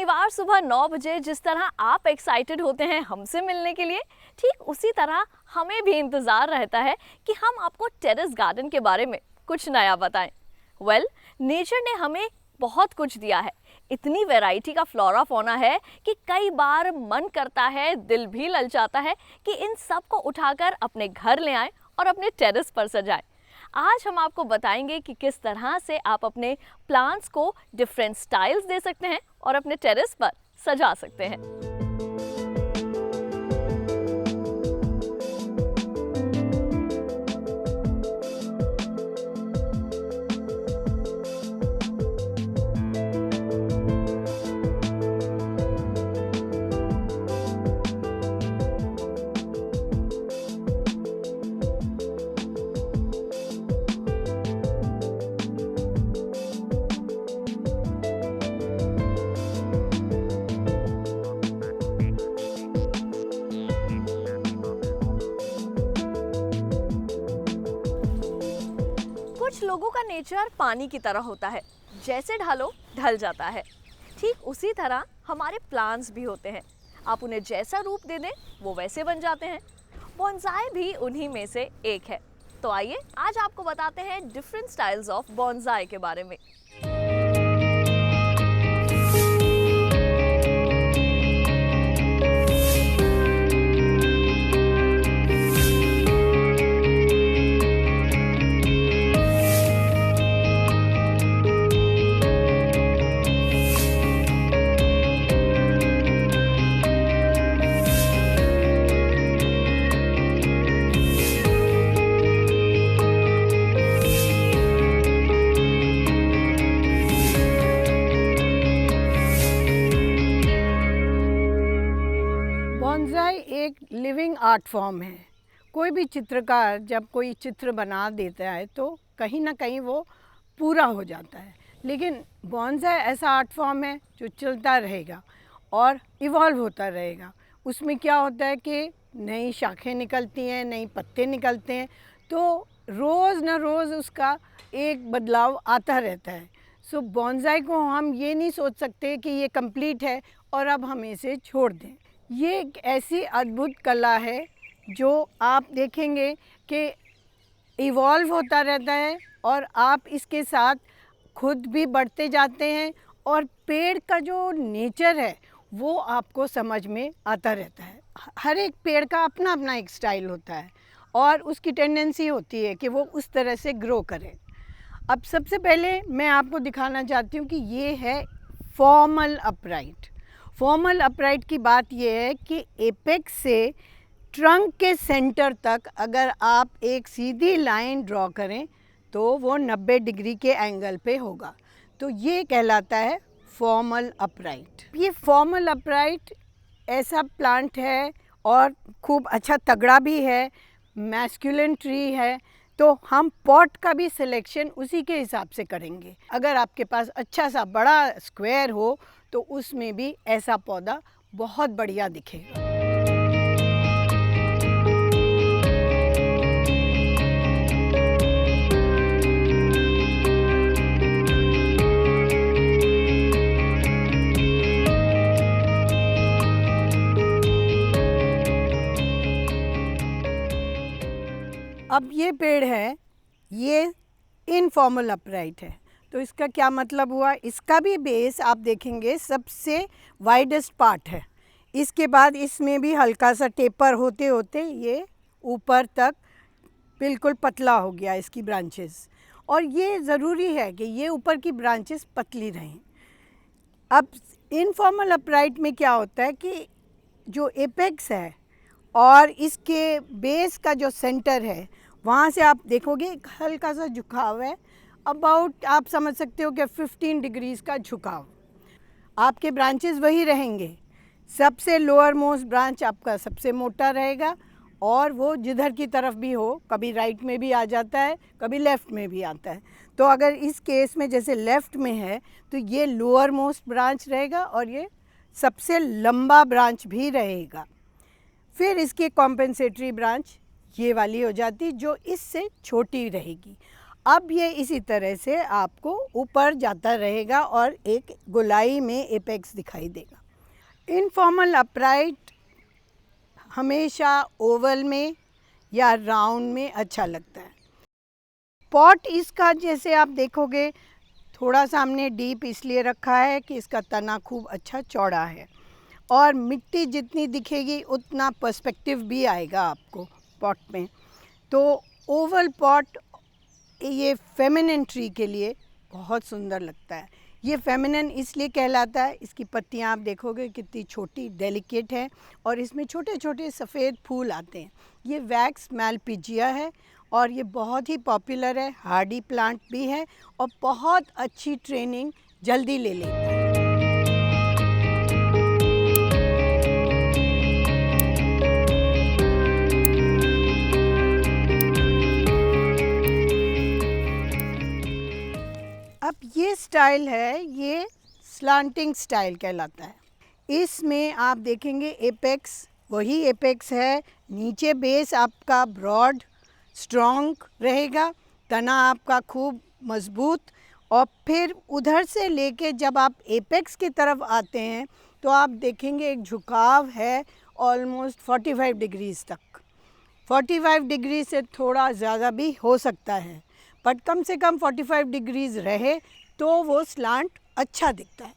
शनिवार सुबह 9 बजे जिस तरह आप एक्साइटेड होते हैं हमसे मिलने के लिए, ठीक उसी तरह हमें भी इंतज़ार रहता है कि हम आपको टेरेस गार्डन के बारे में कुछ नया बताएं। नेचर ने हमें बहुत कुछ दिया है। इतनी वैरायटी का फ्लोरा फौना है कि कई बार मन करता है, दिल भी ललचाता है कि इन सब को उठाकर अपने घर ले आएं और अपने टेरेस पर सजाएं। आज हम आपको बताएंगे कि किस तरह से आप अपने प्लांट्स को डिफरेंट स्टाइल्स दे सकते हैं और अपने टेरेस पर सजा सकते हैं। कुछ लोगों का नेचर पानी की तरह होता है, जैसे ढालो ढल जाता है। ठीक उसी तरह हमारे प्लांट्स भी होते हैं। आप उन्हें जैसा रूप दे दें वो वैसे बन जाते हैं। बॉन्साई भी उन्हीं में से एक है। तो आइए आज आपको बताते हैं डिफरेंट स्टाइल्स ऑफ बॉन्साई के बारे में। बॉन्साई एक लिविंग आर्ट फॉर्म है। कोई भी चित्रकार जब कोई चित्र बना देता है तो कहीं ना कहीं वो पूरा हो जाता है, लेकिन बॉन्साई ऐसा आर्ट फॉर्म है जो चलता रहेगा और इवॉल्व होता रहेगा। उसमें क्या होता है कि नई शाखें निकलती हैं, नई पत्ते निकलते हैं, तो रोज़ न रोज़ उसका एक बदलाव आता रहता है। सो बॉन्साई को हम ये नहीं सोच सकते कि ये कंप्लीट है और अब हम इसे छोड़ दें। ये एक ऐसी अद्भुत कला है जो आप देखेंगे कि इवॉल्व होता रहता है और आप इसके साथ खुद भी बढ़ते जाते हैं और पेड़ का जो नेचर है वो आपको समझ में आता रहता है। हर एक पेड़ का अपना अपना एक स्टाइल होता है और उसकी टेंडेंसी होती है कि वो उस तरह से ग्रो करे। अब सबसे पहले मैं आपको दिखाना चाहती हूँ कि ये है फॉर्मल अपराइट। फॉर्मल अपराइट की बात यह है कि एपेक्स से ट्रंक के सेंटर तक अगर आप एक सीधी लाइन ड्रॉ करें तो वो 90 डिग्री के एंगल पे होगा, तो ये कहलाता है फॉर्मल अपराइट। ये फॉर्मल अपराइट ऐसा प्लांट है और खूब अच्छा तगड़ा भी है, मैस्कुलिन ट्री है, तो हम पॉट का भी सिलेक्शन उसी के हिसाब से करेंगे। अगर आपके पास अच्छा सा बड़ा स्क्वायर हो तो उसमें भी ऐसा पौधा बहुत बढ़िया दिखेगा। अब ये पेड़ है, ये इनफॉर्मल अपराइट है, तो इसका क्या मतलब हुआ? इसका भी बेस आप देखेंगे सबसे वाइडेस्ट पार्ट है। इसके बाद इसमें भी हल्का सा टेपर होते होते ये ऊपर तक बिल्कुल पतला हो गया इसकी ब्रांचेस, और ये ज़रूरी है कि ये ऊपर की ब्रांचेस पतली रहें। अब इनफॉर्मल अपराइट में क्या होता है कि जो एपेक्स है और इसके बेस का जो सेंटर है वहाँ से आप देखोगे एक हल्का सा झुकाव है, अबाउट आप समझ सकते हो कि 15 डिग्रीज़ का झुकाव। आपके ब्रांचेस वही रहेंगे, सबसे लोअर मोस्ट ब्रांच आपका सबसे मोटा रहेगा और वो जिधर की तरफ भी हो, कभी राइट में भी आ जाता है, कभी लेफ़्ट में भी आता है। तो अगर इस केस में जैसे लेफ़्ट में है तो ये लोअर मोस्ट ब्रांच रहेगा और ये सबसे लंबा ब्रांच भी रहेगा। फिर इसकी कॉम्पेंसेटरी ब्रांच ये वाली हो जाती जो इससे छोटी रहेगी। अब ये इसी तरह से आपको ऊपर जाता रहेगा और एक गोलाई में एपेक्स दिखाई देगा। इनफॉर्मल अपराइट हमेशा ओवल में या राउंड में अच्छा लगता है। पॉट इसका जैसे आप देखोगे थोड़ा सा हमने डीप इसलिए रखा है कि इसका तना खूब अच्छा चौड़ा है और मिट्टी जितनी दिखेगी उतना पर्सपेक्टिव भी आएगा आपको पॉट में। तो ओवल पॉट ये फेमिनिन ट्री के लिए बहुत सुंदर लगता है। ये फेमिनिन इसलिए कहलाता है, इसकी पत्तियां आप देखोगे कितनी छोटी डेलिकेट है और इसमें छोटे छोटे सफ़ेद फूल आते हैं। ये वैक्स मैलपिजिया है और ये बहुत ही पॉपुलर है, हार्डी प्लांट भी है और बहुत अच्छी ट्रेनिंग जल्दी ले लेता है। अब ये स्टाइल है, ये स्लांटिंग स्टाइल कहलाता है। इसमें आप देखेंगे एपेक्स वही एपेक्स है, नीचे बेस आपका ब्रॉड स्ट्रॉन्ग रहेगा, तना आपका खूब मजबूत और फिर उधर से लेके जब आप एपेक्स की तरफ आते हैं तो आप देखेंगे एक झुकाव है ऑलमोस्ट 45 डिग्रीज तक। 45 डिग्री से थोड़ा ज़्यादा भी हो सकता है, बट कम से कम 45 डिग्रीज रहे तो वो स्लांट अच्छा दिखता है।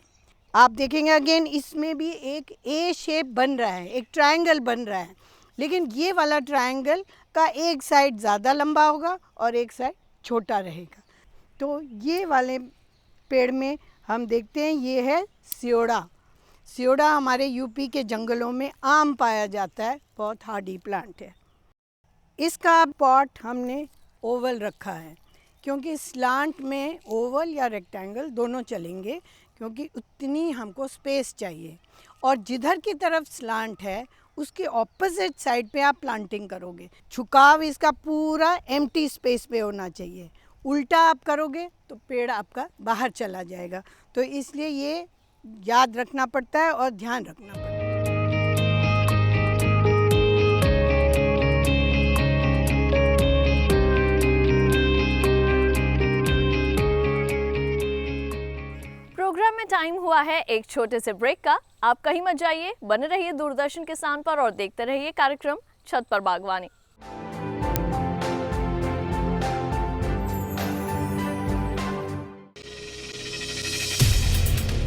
आप देखेंगे अगेन इसमें भी एक ए शेप बन रहा है, एक ट्रायंगल बन रहा है, लेकिन ये वाला ट्रायंगल का एक साइड ज़्यादा लंबा होगा और एक साइड छोटा रहेगा। तो ये वाले पेड़ में हम देखते हैं ये है सियोड़ा। सियोड़ा हमारे यूपी के जंगलों में आम पाया जाता है, बहुत हार्डी प्लांट है। इसका पॉट हमने ओवल रखा है क्योंकि स्लांट में ओवल या रेक्टेंगल दोनों चलेंगे, क्योंकि उतनी हमको स्पेस चाहिए। और जिधर की तरफ स्लांट है उसके ऑपोजिट साइड पे आप प्लांटिंग करोगे। झुकाव इसका पूरा एम्प्टी स्पेस पे होना चाहिए, उल्टा आप करोगे तो पेड़ आपका बाहर चला जाएगा। तो इसलिए ये याद रखना पड़ता है और ध्यान रखना पड़ता है। प्रोग्राम में टाइम हुआ है एक छोटे से ब्रेक का। आप कहीं मत जाइए, बने रहिए दूरदर्शन किसान पर और देखते रहिए कार्यक्रम छत पर बागवानी।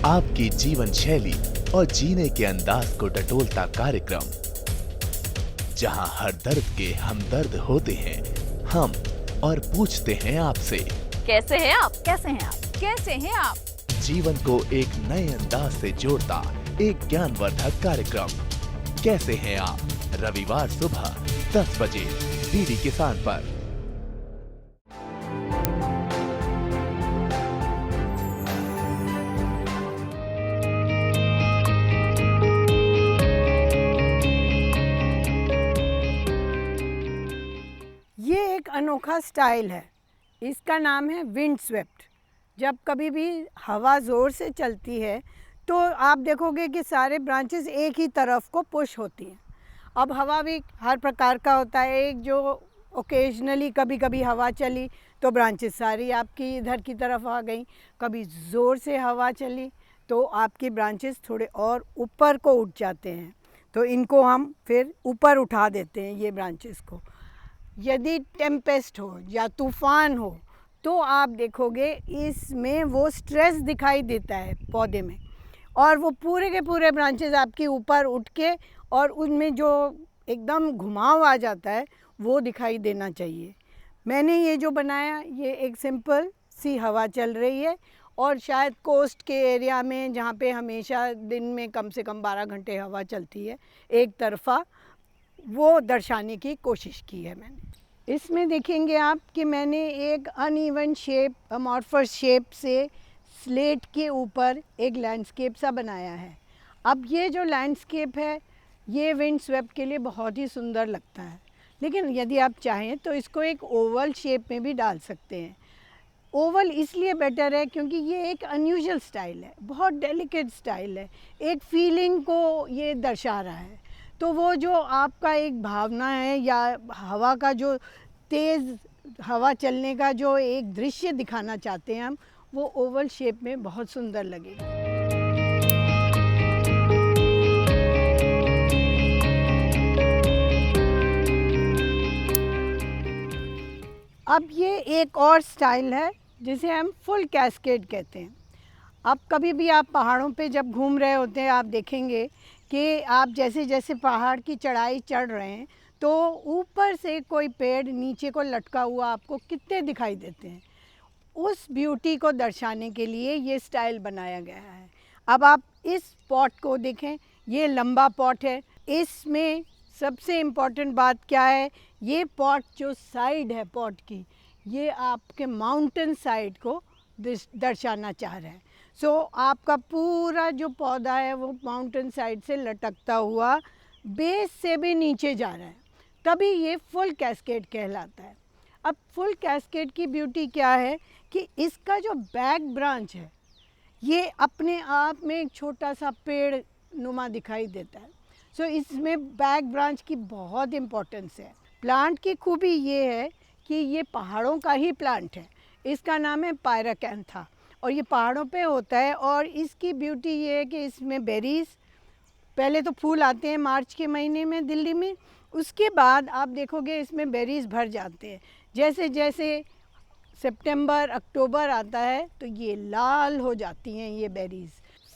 आपकी जीवन शैली और जीने के अंदाज को टटोलता कार्यक्रम, जहां हर दर्द के हमदर्द होते हैं हम और पूछते हैं आपसे, कैसे हैं आप? कैसे हैं आप? कैसे हैं आप? जीवन को एक नए अंदाज से जोड़ता एक ज्ञानवर्धक कार्यक्रम, कैसे हैं आप? रविवार सुबह 10 बजे डीडी किसान पर। ये एक अनोखा स्टाइल है, इसका नाम है विंड स्वेप्ट। जब कभी भी हवा ज़ोर से चलती है तो आप देखोगे कि सारे ब्रांचेस एक ही तरफ को पुश होती हैं। अब हवा भी हर प्रकार का होता है, एक जो ओकेजनली कभी कभी हवा चली तो ब्रांचेस सारी आपकी इधर की तरफ आ गई, कभी ज़ोर से हवा चली तो आपकी ब्रांचेस थोड़े और ऊपर को उठ जाते हैं, तो इनको हम फिर ऊपर उठा देते हैं ये ब्रांचेस को। यदि टेम्पेस्ट हो या तूफ़ान हो तो आप देखोगे इसमें वो स्ट्रेस दिखाई देता है पौधे में, और वो पूरे के पूरे ब्रांचेस आपके ऊपर उठ के और उनमें जो एकदम घुमाव आ जाता है वो दिखाई देना चाहिए। मैंने ये जो बनाया ये एक सिंपल सी हवा चल रही है और शायद कोस्ट के एरिया में जहाँ पे हमेशा दिन में कम से कम 12 घंटे हवा चलती है एक तरफा, वो दर्शाने की कोशिश की है मैंने। इसमें देखेंगे आप कि मैंने एक अनइवन शेप, अमॉर्फस शेप से स्लेट के ऊपर एक लैंडस्केप सा बनाया है। अब ये जो लैंडस्केप है ये विंड स्वेप्ट के लिए बहुत ही सुंदर लगता है, लेकिन यदि आप चाहें तो इसको एक ओवल शेप में भी डाल सकते हैं। ओवल इसलिए बेटर है क्योंकि ये एक अनयूजुअल स्टाइल है, बहुत डेलिकेट स्टाइल है, एक फीलिंग को ये दर्शा रहा है। तो वो जो आपका एक भावना है या हवा का जो तेज़ हवा चलने का जो एक दृश्य दिखाना चाहते हैं हम, वो ओवल शेप में बहुत सुंदर लगेगा। अब ये एक और स्टाइल है जिसे हम फुल कैस्केड कहते हैं। अब कभी भी आप पहाड़ों पे जब घूम रहे होते हैं, आप देखेंगे कि आप जैसे जैसे पहाड़ की चढ़ाई चढ़ रहे हैं तो ऊपर से कोई पेड़ नीचे को लटका हुआ आपको कितने दिखाई देते हैं। उस ब्यूटी को दर्शाने के लिए ये स्टाइल बनाया गया है। अब आप इस पॉट को देखें, ये लंबा पॉट है। इसमें सबसे इम्पॉर्टेंट बात क्या है, ये पॉट जो साइड है पॉट की, ये आपके माउंटेन साइड को दर्शाना चाह रहा है। सो आपका पूरा जो पौधा है वो माउंटेन साइड से लटकता हुआ बेस से भी नीचे जा रहा है, तभी ये फुल कैस्केड कहलाता है। अब फुल कैस्केड की ब्यूटी क्या है कि इसका जो बैक ब्रांच है ये अपने आप में एक छोटा सा पेड़ नुमा दिखाई देता है। सो इसमें बैक ब्रांच की बहुत इम्पोर्टेंस है। प्लांट की खूबी ये है कि ये पहाड़ों का ही प्लांट है। इसका नाम है पायराकैंथा और ये पहाड़ों पे होता है। और इसकी ब्यूटी ये है कि इसमें बेरीज, पहले तो फूल आते हैं मार्च के महीने में दिल्ली में, उसके बाद आप देखोगे इसमें बेरीज भर जाते हैं। जैसे जैसे सितंबर अक्टूबर आता है तो ये लाल हो जाती हैं ये बेरीज।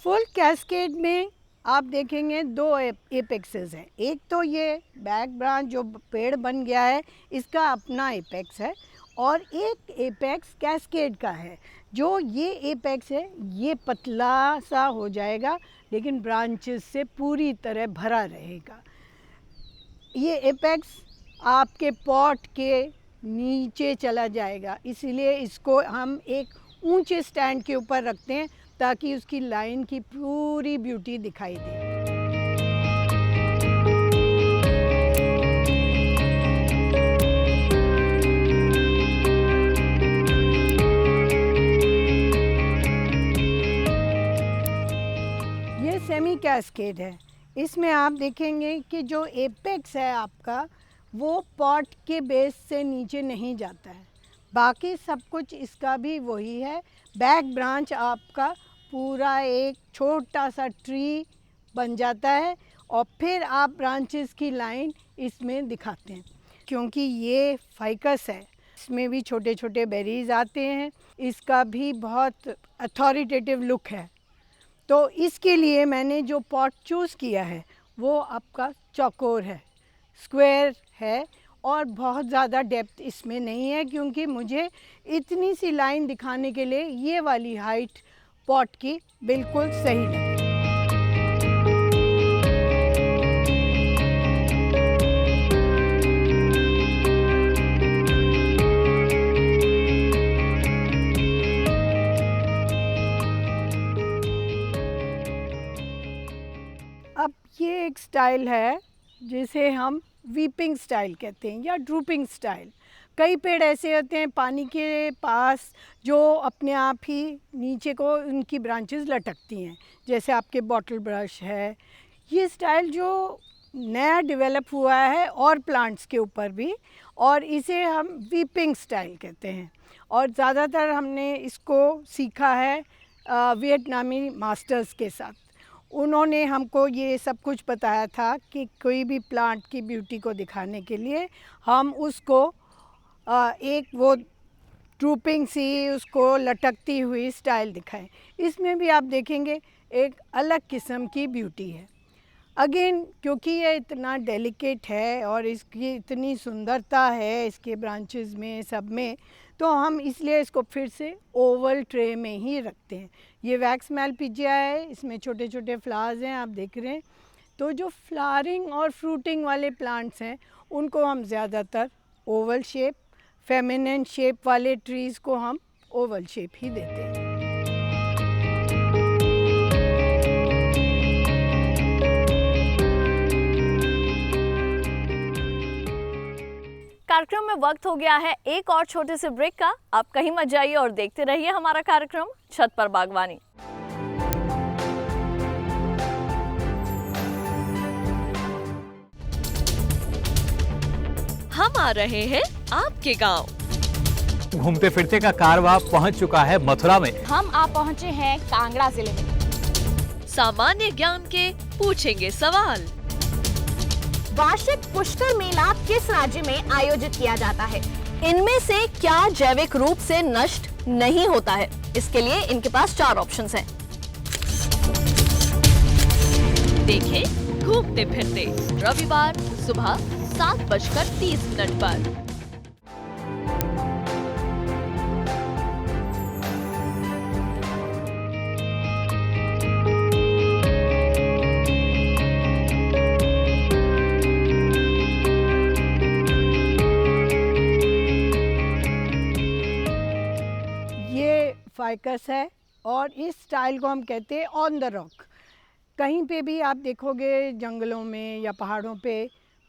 फुल कैस्केड में आप देखेंगे दो एपेक्सेस हैं। एक तो ये बैक ब्रांच जो पेड़ बन गया है इसका अपना एपेक्स है, और एक एपेक्स कैस्केड का है। जो ये एपेक्स है ये पतला सा हो जाएगा लेकिन ब्रांचेस से पूरी तरह भरा रहेगा। ये एपेक्स आपके पॉट के नीचे चला जाएगा, इसीलिए इसको हम एक ऊंचे स्टैंड के ऊपर रखते हैं ताकि उसकी लाइन की पूरी ब्यूटी दिखाई दे। ये सेमी कैस्केड है। इसमें आप देखेंगे कि जो एपेक्स है आपका वो पॉट के बेस से नीचे नहीं जाता है, बाकी सब कुछ इसका भी वही है। बैक ब्रांच आपका पूरा एक छोटा सा ट्री बन जाता है और फिर आप ब्रांचेस की लाइन इसमें दिखाते हैं। क्योंकि ये फाइकस है, इसमें भी छोटे छोटे बेरीज आते हैं, इसका भी बहुत अथॉरिटेटिव लुक है। तो इसके लिए मैंने जो पॉट चूज़ किया है वो आपका चौकोर है, स्क्वायर है और बहुत ज़्यादा डेप्थ इसमें नहीं है, क्योंकि मुझे इतनी सी लाइन दिखाने के लिए ये वाली हाइट पॉट की बिल्कुल सही लगी। अब ये एक स्टाइल है जिसे हम वीपिंग स्टाइल कहते हैं या ड्रूपिंग स्टाइल। कई पेड़ ऐसे होते हैं पानी के पास जो अपने आप ही नीचे को उनकी ब्रांचेस लटकती हैं, जैसे आपके बॉटल ब्रश है। ये स्टाइल जो नया डेवलप हुआ है और प्लांट्स के ऊपर भी, और इसे हम वीपिंग स्टाइल कहते हैं। और ज़्यादातर हमने इसको सीखा है वियतनामी मास्टर्स के साथ। उन्होंने हमको ये सब कुछ बताया था कि कोई भी प्लांट की ब्यूटी को दिखाने के लिए हम उसको एक वो ड्रूपिंग सी, उसको लटकती हुई स्टाइल दिखाएं। इसमें भी आप देखेंगे एक अलग किस्म की ब्यूटी है। अगेन क्योंकि ये इतना डेलिकेट है और इसकी इतनी सुंदरता है इसके ब्रांचेस में सब में, तो हम इसलिए इसको फिर से ओवल ट्रे में ही रखते हैं। ये वैक्स मैलपिजिया है, इसमें छोटे छोटे फ्लावर्स हैं, आप देख रहे हैं। तो जो फ्लावरिंग और फ्रूटिंग वाले प्लांट्स हैं उनको हम ज़्यादातर ओवल शेप, फेमिनिन शेप वाले ट्रीज़ को हम ओवल शेप ही देते हैं। कार्यक्रम में वक्त हो गया है एक और छोटे से ब्रेक का। आप कहीं मत जाइए और देखते रहिए हमारा कार्यक्रम छत पर बागवानी। हम आ रहे हैं आपके गांव। इस घूमते फिरते का कारवां पहुंच चुका है मथुरा में। हम आप पहुंचे हैं कांगड़ा जिले में। सामान्य ज्ञान के पूछेंगे सवाल। वार्षिक पुष्कर मेला किस राज्य में आयोजित किया जाता है? इनमें से क्या जैविक रूप से नष्ट नहीं होता है? इसके लिए इनके पास 4 ऑप्शंस हैं। देखें घूमते फिरते रविवार सुबह 7:30 पर। फाइकस है और इस स्टाइल को हम कहते हैं ऑन द रॉक। कहीं पे भी आप देखोगे जंगलों में या पहाड़ों पे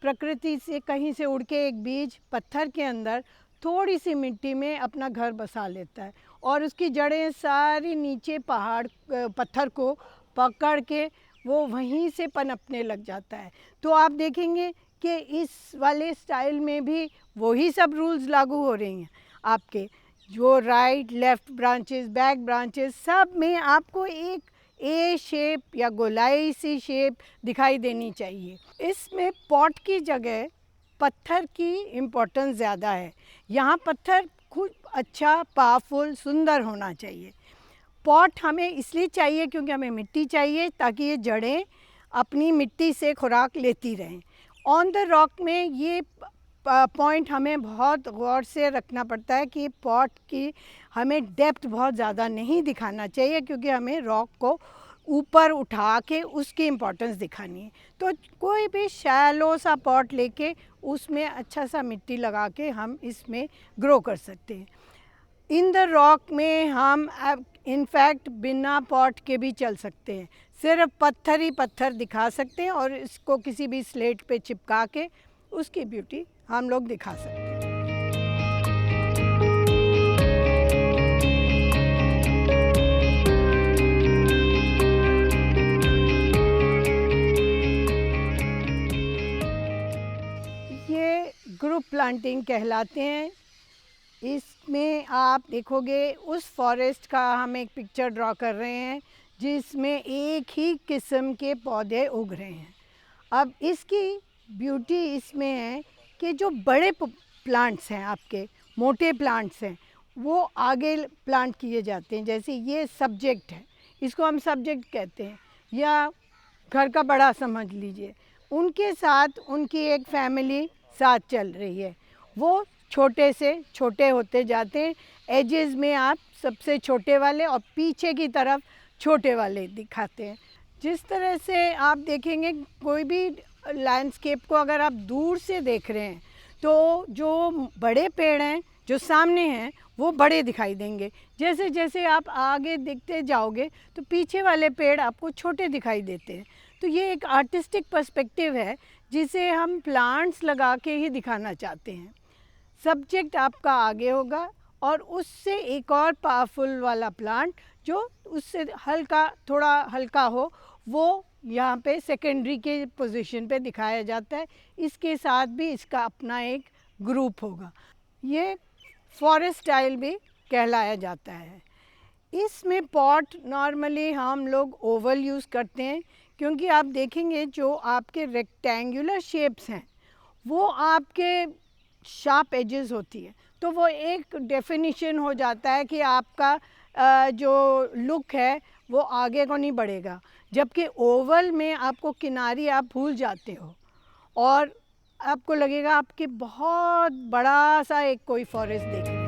प्रकृति से कहीं से उड़ के एक बीज पत्थर के अंदर थोड़ी सी मिट्टी में अपना घर बसा लेता है और उसकी जड़ें सारी नीचे पहाड़ पत्थर को पकड़ के वो वहीं से पनपने लग जाता है। तो आप देखेंगे कि इस वाले स्टाइल में भी वही सब रूल्स लागू हो रही हैं। आपके जो right left branches back branches सब में आपको एक ए शेप या गोलाई सी शेप दिखाई देनी चाहिए। इसमें पॉट की जगह पत्थर की इम्पोर्टेंस ज़्यादा है। यहाँ पत्थर खूब अच्छा पावरफुल सुंदर होना चाहिए। पॉट हमें इसलिए चाहिए क्योंकि हमें मिट्टी चाहिए ताकि ये जड़ें अपनी मिट्टी से खुराक लेती रहें। ऑन द रॉक में ये पॉइंट हमें बहुत गौर से रखना पड़ता है कि पॉट की हमें डेप्थ बहुत ज़्यादा नहीं दिखाना चाहिए क्योंकि हमें रॉक को ऊपर उठा के उसकी इम्पोर्टेंस दिखानी है। तो कोई भी शैलो सा पॉट लेके उसमें अच्छा सा मिट्टी लगा के हम इसमें ग्रो कर सकते हैं। इन द रॉक में हम इनफैक्ट बिना पॉट के भी चल सकते हैं, सिर्फ पत्थर ही पत्थर दिखा सकते हैं और इसको किसी भी स्लेट पे चिपका के उसकी ब्यूटी हम लोग दिखा सकते हैं। ये ग्रुप प्लांटिंग कहलाते हैं। इसमें आप देखोगे उस फॉरेस्ट का हम एक पिक्चर ड्रॉ कर रहे हैं जिसमें एक ही किस्म के पौधे उग रहे हैं। अब इसकी ब्यूटी इसमें है कि जो बड़े प्लांट्स हैं आपके मोटे प्लांट्स हैं वो आगे प्लांट किए जाते हैं। जैसे ये सब्जेक्ट है, इसको हम सब्जेक्ट कहते हैं या घर का बड़ा समझ लीजिए। उनके साथ उनकी एक फैमिली साथ चल रही है, वो छोटे से छोटे होते जाते हैं। एजेस में आप सबसे छोटे वाले और पीछे की तरफ छोटे वाले दिखाते हैं। जिस तरह से आप देखेंगे कोई भी लैंडस्केप को अगर आप दूर से देख रहे हैं तो जो बड़े पेड़ हैं जो सामने हैं वो बड़े दिखाई देंगे। जैसे जैसे आप आगे देखते जाओगे तो पीछे वाले पेड़ आपको छोटे दिखाई देते हैं। तो ये एक आर्टिस्टिक पर्सपेक्टिव है जिसे हम प्लांट्स लगा के ही दिखाना चाहते हैं। सब्जेक्ट आपका आगे होगा और उससे एक और पावरफुल वाला प्लांट जो उससे हल्का थोड़ा हल्का हो वो यहाँ पे सेकेंडरी के पोजीशन पे दिखाया जाता है। इसके साथ भी इसका अपना एक ग्रुप होगा। ये फॉरेस्ट स्टाइल भी कहलाया जाता है। इसमें पॉट नॉर्मली हम लोग ओवल यूज़ करते हैं क्योंकि आप देखेंगे जो आपके रेक्टेंगुलर शेप्स हैं वो आपके शार्प एजेस होती है, तो वो एक डेफिनेशन हो जाता है कि आपका जो लुक है वो आगे को नहीं बढ़ेगा। जबकि ओवल में आपको किनारी आप भूल जाते हो और आपको लगेगा आपके बहुत बड़ा सा एक कोई फॉरेस्ट देख रहे हैं।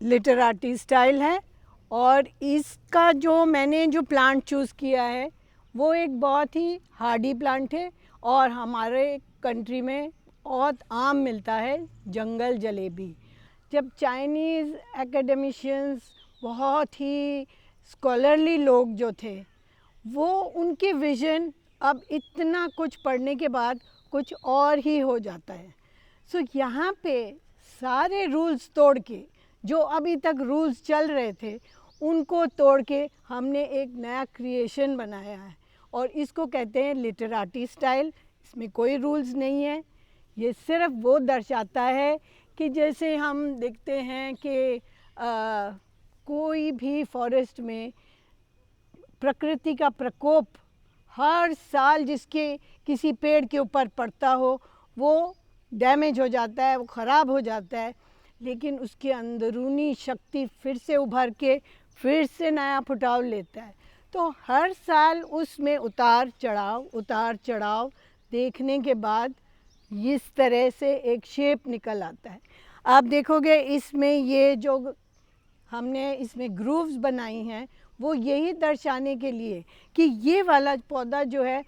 लिटराटी स्टाइल है और इसका जो मैंने जो प्लांट चूज़ किया है वो एक बहुत ही हार्डी प्लांट है और हमारे कंट्री में बहुत आम मिलता है, जंगल जलेबी। जब चाइनीज़ एकेडमिशियंस बहुत ही स्कॉलरली लोग जो थे वो उनके विज़न अब इतना कुछ पढ़ने के बाद कुछ और ही हो जाता है। सो यहाँ पे सारे रूल्स तोड़ के, जो अभी तक रूल्स चल रहे थे उनको तोड़ के हमने एक नया क्रिएशन बनाया है और इसको कहते हैं लिटराटी स्टाइल। इसमें कोई रूल्स नहीं है, ये सिर्फ वो दर्शाता है कि जैसे हम देखते हैं कि कोई भी फॉरेस्ट में प्रकृति का प्रकोप हर साल जिसके किसी पेड़ के ऊपर पड़ता हो वो डैमेज हो जाता है, वो ख़राब हो जाता है, लेकिन उसके अंदरूनी शक्ति फिर से उभर के फिर से नया फुटाव लेता है। तो हर साल उसमें उतार चढ़ाव देखने के बाद इस तरह से एक शेप निकल आता है। आप देखोगे इसमें ये जो हमने इसमें ग्रूव्स बनाई हैं वो यही दर्शाने के लिए कि ये वाला पौधा जो है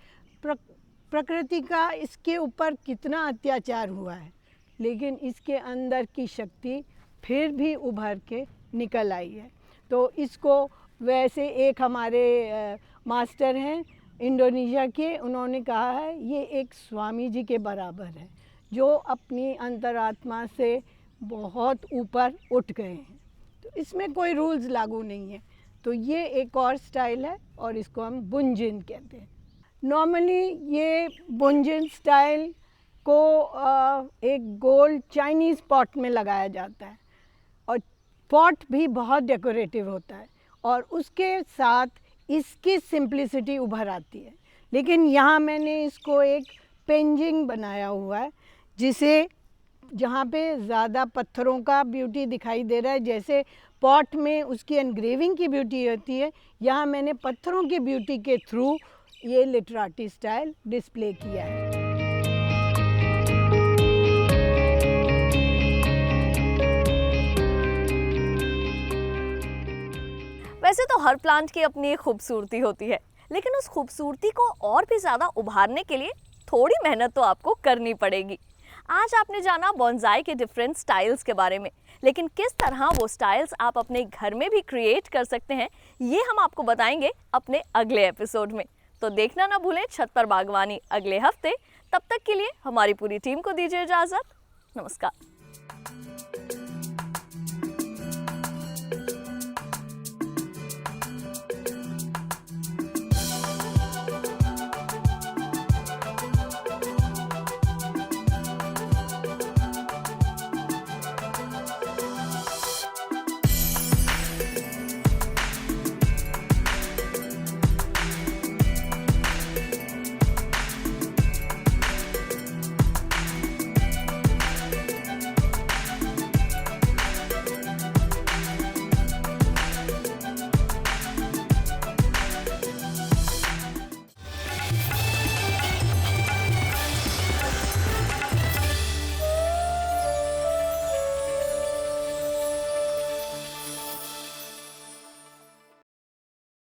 प्रकृति का इसके ऊपर कितना अत्याचार हुआ है, लेकिन इसके अंदर की शक्ति फिर भी उभर के निकल आई है। तो इसको वैसे एक हमारे मास्टर हैं इंडोनेशिया के, उन्होंने कहा है ये एक स्वामी जी के बराबर है जो अपनी अंतरात्मा से बहुत ऊपर उठ गए हैं। तो इसमें कोई रूल्स लागू नहीं है। तो ये एक और स्टाइल है और इसको हम बुंजिन कहते हैं। नॉर्मली ये बुंजिन स्टाइल को एक गोल चाइनीज़ पॉट में लगाया जाता है और पॉट भी बहुत डेकोरेटिव होता है और उसके साथ इसकी सिंप्लिसिटी उभर आती है। लेकिन यहाँ मैंने इसको एक पेंजिंग बनाया हुआ है जिसे जहाँ पे ज़्यादा पत्थरों का ब्यूटी दिखाई दे रहा है, जैसे पॉट में उसकी एनग्रेविंग की ब्यूटी होती है, यहाँ मैंने पत्थरों की ब्यूटी के थ्रू ये लिटराटी स्टाइल डिस्प्ले किया है। वैसे तो हर प्लांट की अपनी एक खूबसूरती होती है, लेकिन उस खूबसूरती को और भी ज़्यादा उभारने के लिए थोड़ी मेहनत तो आपको करनी पड़ेगी। आज आपने जाना बॉन्साई के डिफरेंट स्टाइल्स के बारे में, लेकिन किस तरह वो स्टाइल्स आप अपने घर में भी क्रिएट कर सकते हैं ये हम आपको बताएंगे अपने अगले एपिसोड में। तो देखना ना भूलें छत पर बागवानी अगले हफ्ते। तब तक के लिए हमारी पूरी टीम को दीजिए इजाज़त। नमस्कार।